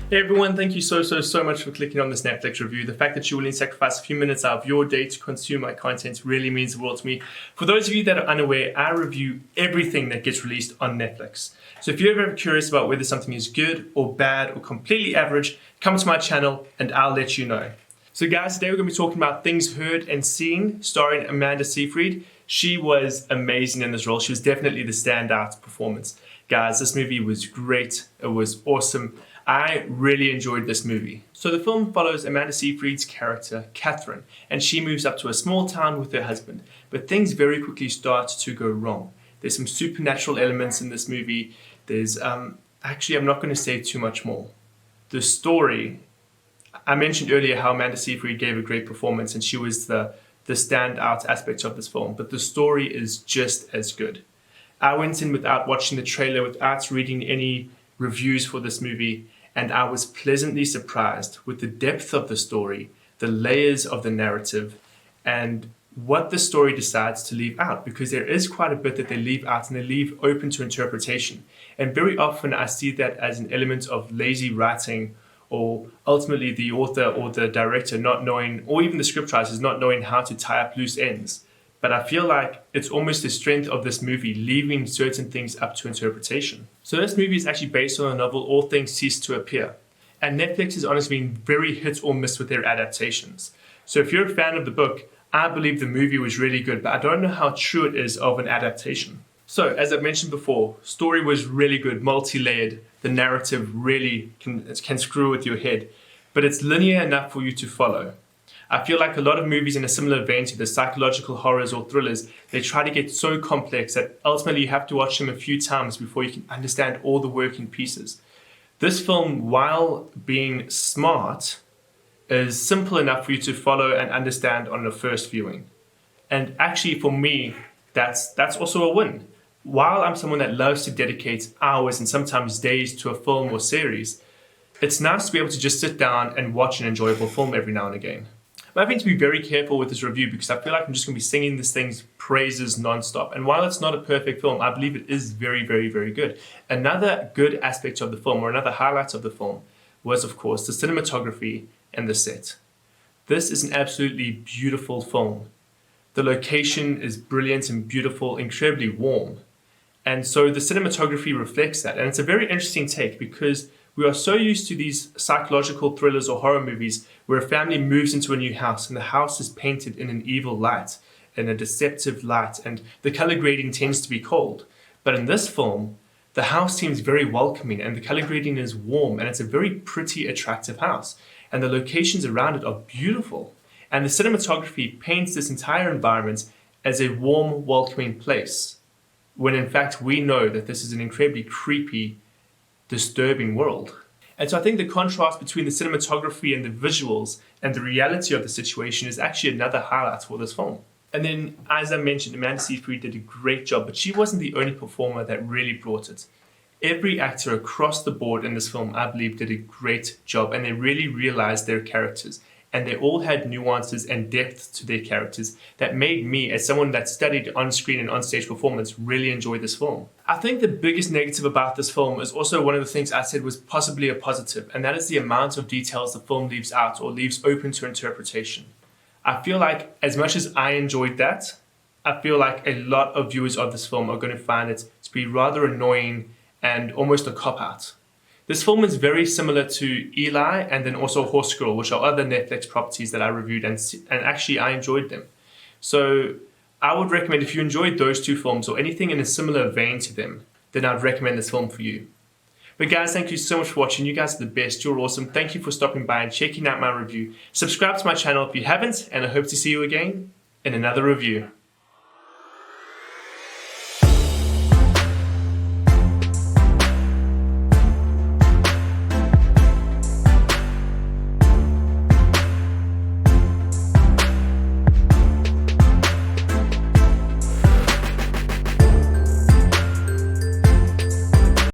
Hey everyone, thank you so much for clicking on this Netflix review. The fact that you're willing to sacrifice a few minutes out of your day to consume my content really means the world to me. For those of you that are unaware, I review everything that gets released on Netflix. So if you're ever curious about whether something is good or bad or completely average, come to my channel and I'll let you know. So guys, today we're going to be talking about Things Heard and Seen, starring Amanda Seyfried. She was amazing in this role. She was definitely the standout performance. Guys, this movie was great. It was awesome. I really enjoyed this movie. So the film follows Amanda Seyfried's character, Catherine, and she moves up to a small town with her husband. But things very quickly start to go wrong. There's some supernatural elements in this movie. There's, actually, I'm not going to say too much more. The story, I mentioned earlier how Amanda Seyfried gave a great performance and she was the standout aspect of this film, but the story is just as good. I went in without watching the trailer, without reading any reviews for this movie, and I was pleasantly surprised with the depth of the story, the layers of the narrative, and what the story decides to leave out, because there is quite a bit that they leave out and they leave open to interpretation. And very often I see that as an element of lazy writing, or ultimately the author or the director not knowing, or even the scriptwriters not knowing how to tie up loose ends. But I feel like it's almost the strength of this movie, leaving certain things up to interpretation. So this movie is actually based on a novel, All Things Cease to Appear. And Netflix has honestly been very hit or miss with their adaptations. So if you're a fan of the book, I believe the movie was really good, but I don't know how true it is of an adaptation. So as I've mentioned before, story was really good, multi-layered. The narrative really can screw with your head, but it's linear enough for you to follow. I feel like a lot of movies in a similar vein to the psychological horrors or thrillers, they try to get so complex that ultimately you have to watch them a few times before you can understand all the working pieces. This film, while being smart, is simple enough for you to follow and understand on the first viewing. And actually for me, that's also a win. While I'm someone that loves to dedicate hours and sometimes days to a film or series, it's nice to be able to just sit down and watch an enjoyable film every now and again. I'm having to be very careful with this review because I feel like I'm just going to be singing this thing's praises non-stop. And while it's not a perfect film, I believe it is very good. Another good aspect of the film, or another highlight of the film, was of course the cinematography and the set. This is an absolutely beautiful film. The location is brilliant and beautiful, incredibly warm. And so the cinematography reflects that. And it's a very interesting take because we are so used to these psychological thrillers or horror movies where a family moves into a new house and the house is painted in an evil light, in a deceptive light, and the color grading tends to be cold. But in this film, the house seems very welcoming and the color grading is warm and it's a very pretty, attractive house. And the locations around it are beautiful. And the cinematography paints this entire environment as a warm, welcoming place, when in fact we know that this is an incredibly creepy, disturbing world. And so I think the contrast between the cinematography and the visuals and the reality of the situation is actually another highlight for this film. And then, as I mentioned, Amanda Seyfried did a great job, but she wasn't the only performer that really brought it. Every actor across the board in this film, I believe, did a great job, and they really realized their characters. And they all had nuances and depth to their characters that made me, as someone that studied on-screen and on-stage performance, really enjoy this film. I think the biggest negative about this film is also one of the things I said was possibly a positive, and that is the amount of details the film leaves out or leaves open to interpretation. I feel like as much as I enjoyed that, I feel like a lot of viewers of this film are going to find it to be rather annoying and almost a cop-out. This film is very similar to Eli and then also Horse Girl, which are other Netflix properties that I reviewed and actually I enjoyed them. So I would recommend, if you enjoyed those two films or anything in a similar vein to them, then I'd recommend this film for you. But guys, thank you so much for watching. You guys are the best. You're awesome. Thank you for stopping by and checking out my review. Subscribe to my channel if you haven't, and I hope to see you again in another review.